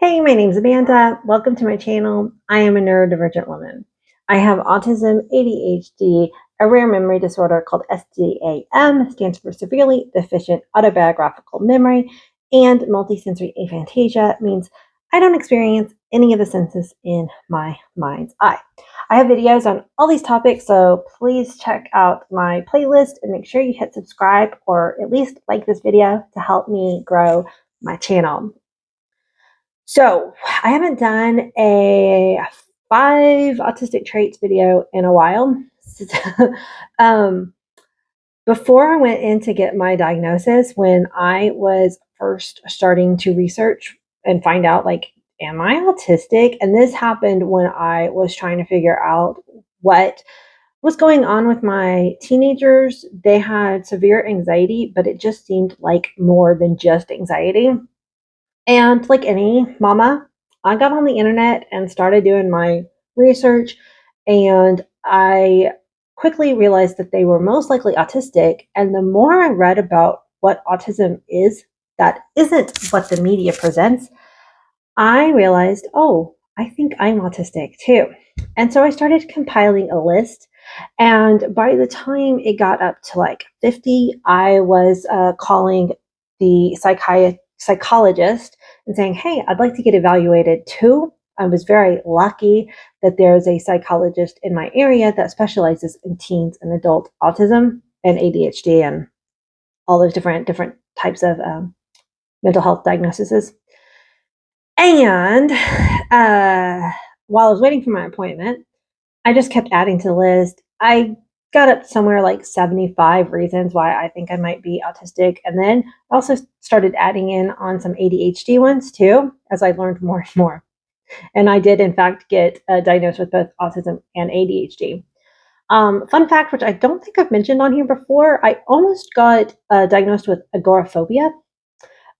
Hey, my name's Amanda. Welcome to my channel. I am a neurodivergent woman. I have autism, ADHD, a rare memory disorder called SDAM, stands for severely deficient autobiographical memory, and multisensory aphantasia means I don't experience any of the senses in my mind's eye. I have videos on all these topics, so please check out my playlist and make sure you hit subscribe or at least like this video to help me grow my channel. So I haven't done a 5 autistic traits video in a while. um, before I went in to get my diagnosis, when I was first starting to research and find out, like, am I autistic? And this happened when I was trying to figure out what was going on with my teenagers. They had severe anxiety, but it just seemed like more than just anxiety. And like any mama, I got on the internet and started doing my research, and I quickly realized that they were most likely autistic. And the more I read about what autism is, that isn't what the media presents, I realized, oh, I think I'm autistic too. And so I started compiling a list. And by the time it got up to like 50, I was calling the psychologist and saying, hey, I'd like to get evaluated too. I was very lucky that there's a psychologist in my area that specializes in teens and adult autism and ADHD and all those different types of mental health diagnoses. And while I was waiting for my appointment, I just kept adding to the list. I got up somewhere like 75 reasons why I think I might be autistic. And then I also started adding in on some ADHD ones too, as I learned more and more. And I did, in fact, get diagnosed with both autism and ADHD. Fun fact, which I don't think I've mentioned on here before, I almost got diagnosed with agoraphobia.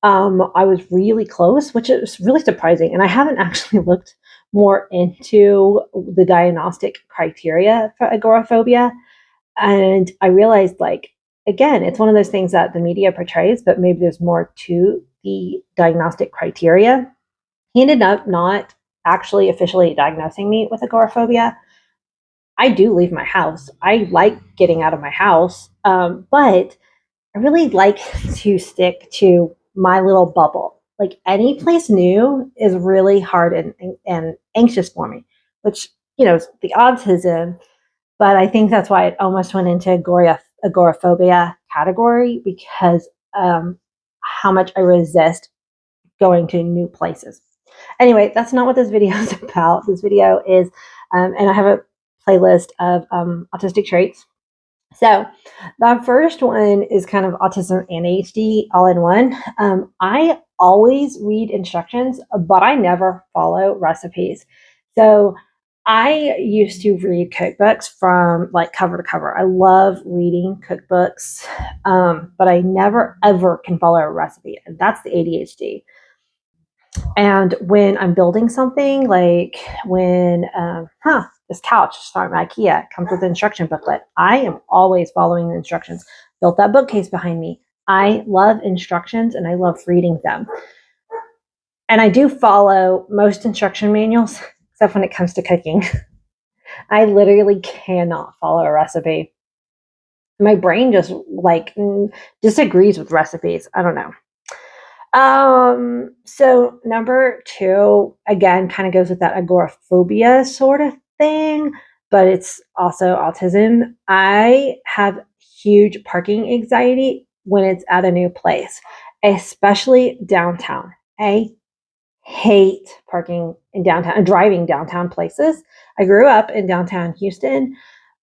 I was really close, which is really surprising. And I haven't actually looked more into the diagnostic criteria for agoraphobia. And I realized, like, again, it's one of those things that the media portrays, but maybe there's more to the diagnostic criteria. He ended up not actually officially diagnosing me with agoraphobia. I do leave my house. I like getting out of my house, but I really like to stick to my little bubble. Like, any place new is really hard and anxious for me, which, is the autism. But I think that's why it almost went into agoraphobia category, because how much I resist going to new places. Anyway, that's not what this video is about. This video is, and I have a playlist of autistic traits. So the first one is kind of autism and ADHD all in one. I always read instructions, but I never follow recipes. So I used to read cookbooks from like cover to cover. I love reading cookbooks, but I never ever can follow a recipe. And that's the ADHD. And when I'm building something, like when, this couch from IKEA comes with an instruction booklet, I am always following the instructions. Built that bookcase behind me. I love instructions and I love reading them. And I do follow most instruction manuals, except when it comes to cooking. I literally cannot follow a recipe. My brain just like disagrees with recipes. I don't know. So number 2, again, kind of goes with that agoraphobia sort of thing, but it's also autism. I have huge parking anxiety when it's at a new place, especially downtown. I hate parking in downtown and driving downtown places. I grew up in downtown Houston.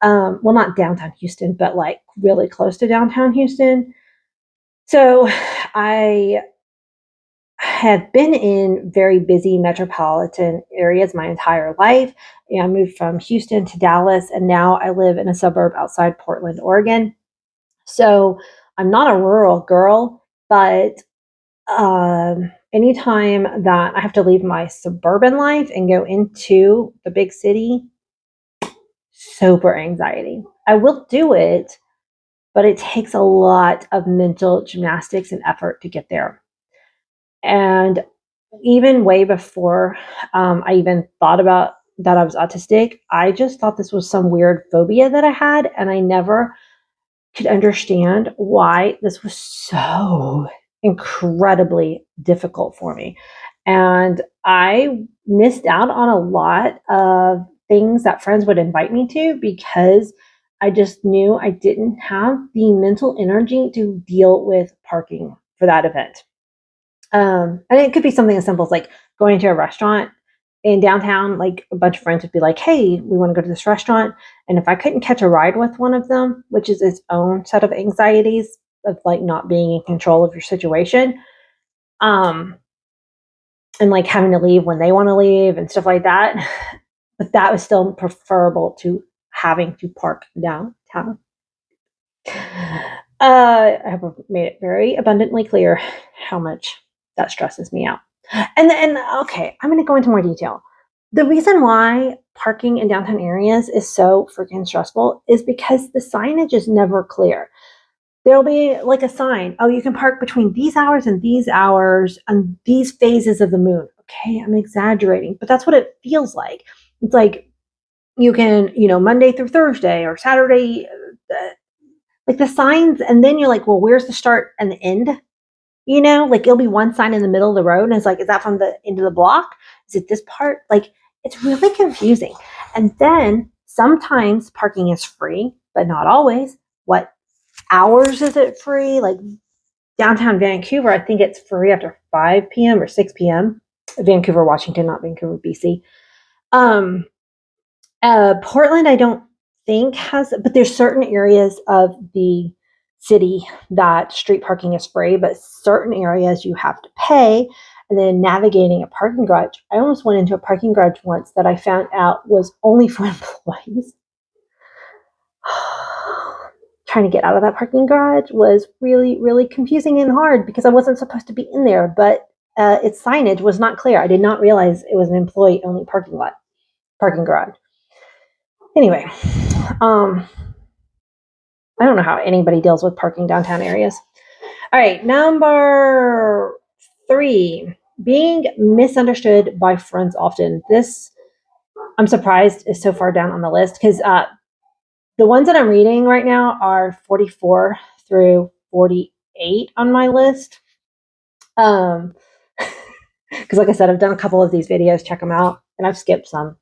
Well, not downtown Houston, but like really close to downtown Houston. So I have been in very busy metropolitan areas my entire life. I moved from Houston to Dallas, and now I live in a suburb outside Portland, Oregon. So I'm not a rural girl, but anytime that I have to leave my suburban life and go into the big city, super anxiety. I will do it, but it takes a lot of mental gymnastics and effort to get there. And even way before I even thought about that I was autistic, I just thought this was some weird phobia that I had, and I never could understand why this was so incredibly difficult for me. And I missed out on a lot of things that friends would invite me to because I just knew I didn't have the mental energy to deal with parking for that event. And it could be something as simple as like going to a restaurant in downtown. Like a bunch of friends would be like, hey, we want to go to this restaurant. And if I couldn't catch a ride with one of them, which is its own set of anxieties of like not being in control of your situation, um, and like having to leave when they want to leave and stuff like that. But that was still preferable to having to park downtown. I have made it very abundantly clear how much that stresses me out. And okay, I'm going to go into more detail. The reason why parking in downtown areas is so freaking stressful is because the signage is never clear. There'll be like a sign, oh, you can park between these hours and these hours on these phases of the moon. Okay, I'm exaggerating, but that's what it feels like. It's like you can, Monday through Thursday or Saturday, like the signs, and then you're like, well, where's the start and the end? Like it'll be one sign in the middle of the road, and it's like, is that from the end of the block? Is it this part? Like, it's really confusing. And then sometimes parking is free, but not always. What hours is it free? Like downtown Vancouver, I think it's free after 5 p.m. or 6 p.m. Vancouver, Washington, not Vancouver, BC. Portland, I don't think has, but there's certain areas of the city that street parking is free, but certain areas you have to pay. And then navigating a parking garage. I almost went into a parking garage once that I found out was only for employees. Trying to get out of that parking garage was really, really confusing and hard because I wasn't supposed to be in there, but its signage was not clear. I did not realize it was an employee-only parking garage. Anyway, I don't know how anybody deals with parking downtown areas. All right, number 3, being misunderstood by friends often. This, I'm surprised, is so far down on the list because the ones that I'm reading right now are 44 through 48 on my list. Because like I said, I've done a couple of these videos, check them out, and I've skipped some.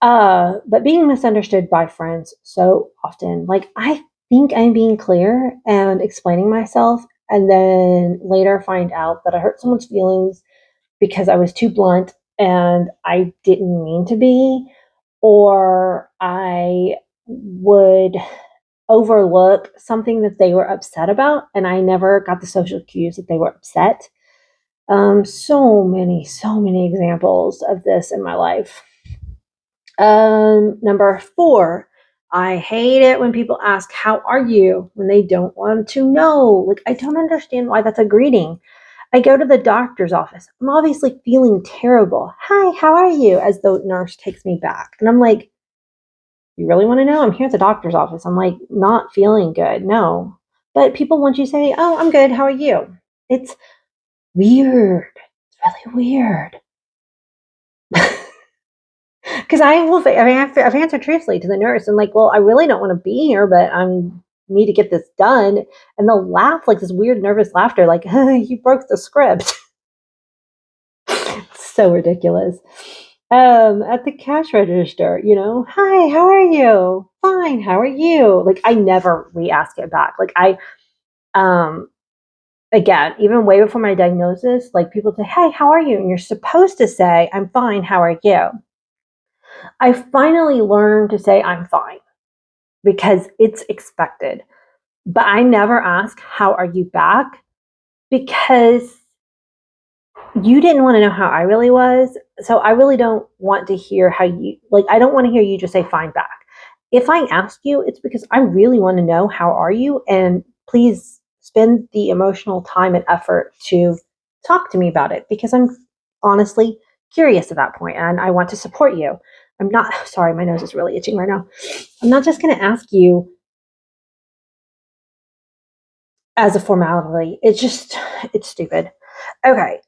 But being misunderstood by friends so often, like I think I'm being clear and explaining myself, and then later find out that I hurt someone's feelings because I was too blunt and I didn't mean to be, or I would overlook something that they were upset about and I never got the social cues that they were upset. So many examples of this in my life. Number 4, I hate it when people ask, how are you? When they don't want to know. Like, I don't understand why that's a greeting. I go to the doctor's office. I'm obviously feeling terrible. Hi, how are you? As the nurse takes me back. And I'm like, you really want to know? I'm here at the doctor's office. I'm like, not feeling good. No. But people want you to say, oh, I'm good. How are you? It's weird. It's really weird. Because I will say, I mean, I've answered truthfully to the nurse and like, well, I really don't want to be here, but I need to get this done. And they'll laugh like this weird, nervous laughter, like, you broke the script. It's so ridiculous. At the cash register, hi, how are you? Fine, how are you? Like, I never re-ask it back. Like, again, even way before my diagnosis, like people say, hey, how are you? And you're supposed to say, I'm fine, how are you? I finally learned to say I'm fine because it's expected. But I never ask, how are you back? Because you didn't want to know how I really was. So I really don't want to hear how you, like, I don't want to hear you just say fine back. If I ask you, it's because I really want to know how are you, and please spend the emotional time and effort to talk to me about it because I'm honestly curious at that point and I want to support you. I'm not, sorry, my nose is really itching right now. I'm not just going to ask you as a formality. It's stupid. Okay.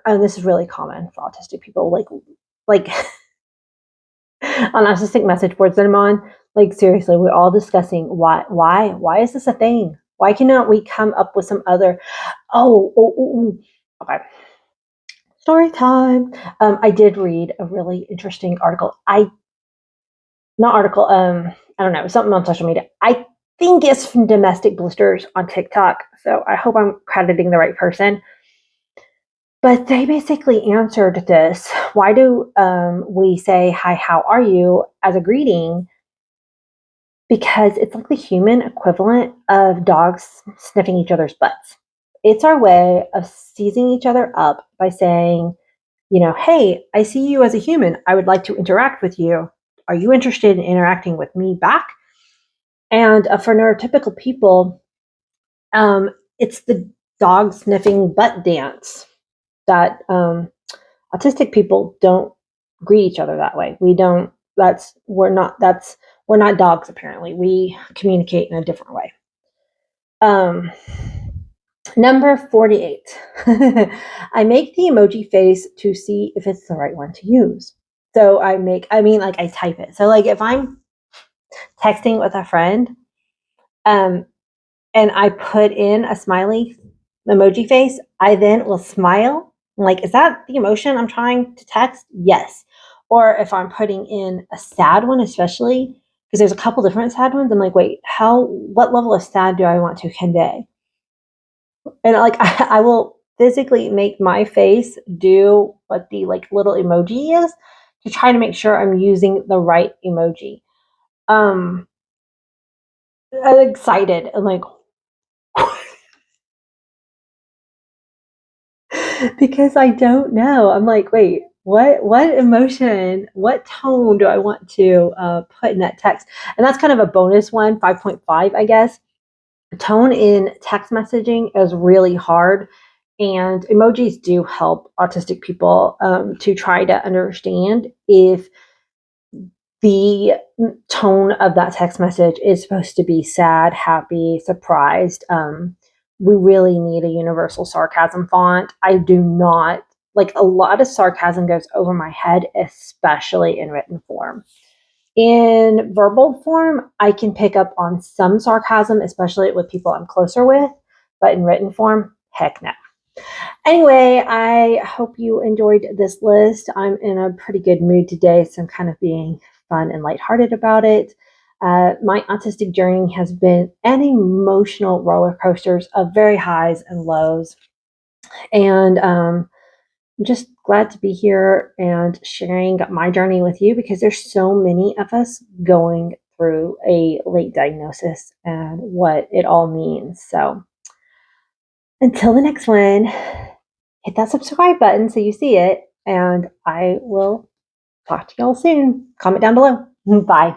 This is really common for autistic people, like on autistic message boards that I'm on. Like seriously, we're all discussing why is this a thing? Why cannot we come up with some other? Okay. Story time. I did read a really interesting article. Not article. I don't know, something on social media. I think it's from Domestic Blisters on TikTok. So I hope I'm crediting the right person. But they basically answered this. Why do we say, hi, how are you, as a greeting? Because it's like the human equivalent of dogs sniffing each other's butts. It's our way of seizing each other up by saying, hey, I see you as a human. I would like to interact with you. Are you interested in interacting with me back? And for neurotypical people, it's the dog sniffing butt dance that autistic people don't greet each other that way. We don't. We're not dogs. Apparently, we communicate in a different way. Number 48. I make the emoji face to see if it's the right one to use. So I type it. So like if I'm texting with a friend, and I put in a smiley emoji face, I then will smile. Like, is that the emotion I'm trying to text? Yes. Or if I'm putting in a sad one, especially because there's a couple different sad ones, I'm like, wait, what level of sad do I want to convey? And like, I will physically make my face do what the like little emoji is to try to make sure I'm using the right emoji. I'm excited. I'm like, because I don't know. I'm like, wait, what emotion, what tone do I want to put in that text? And that's kind of a bonus one, 5.5, I guess. Tone in text messaging is really hard, and emojis do help autistic people to try to understand if the tone of that text message is supposed to be sad, happy, surprised. We really need a universal sarcasm font. I do not like, a lot of sarcasm goes over my head, especially in written form. In verbal form, I can pick up on some sarcasm, especially with people I'm closer with, but in written form, heck no. Anyway, I hope you enjoyed this list. I'm in a pretty good mood today, so I'm kind of being fun and lighthearted about it. My autistic journey has been an emotional roller coasters of very highs and lows. And I'm just glad to be here and sharing my journey with you, because there's so many of us going through a late diagnosis and what it all means. So until the next one, hit that subscribe button so you see it, and I will talk to y'all soon. Comment down below. Bye.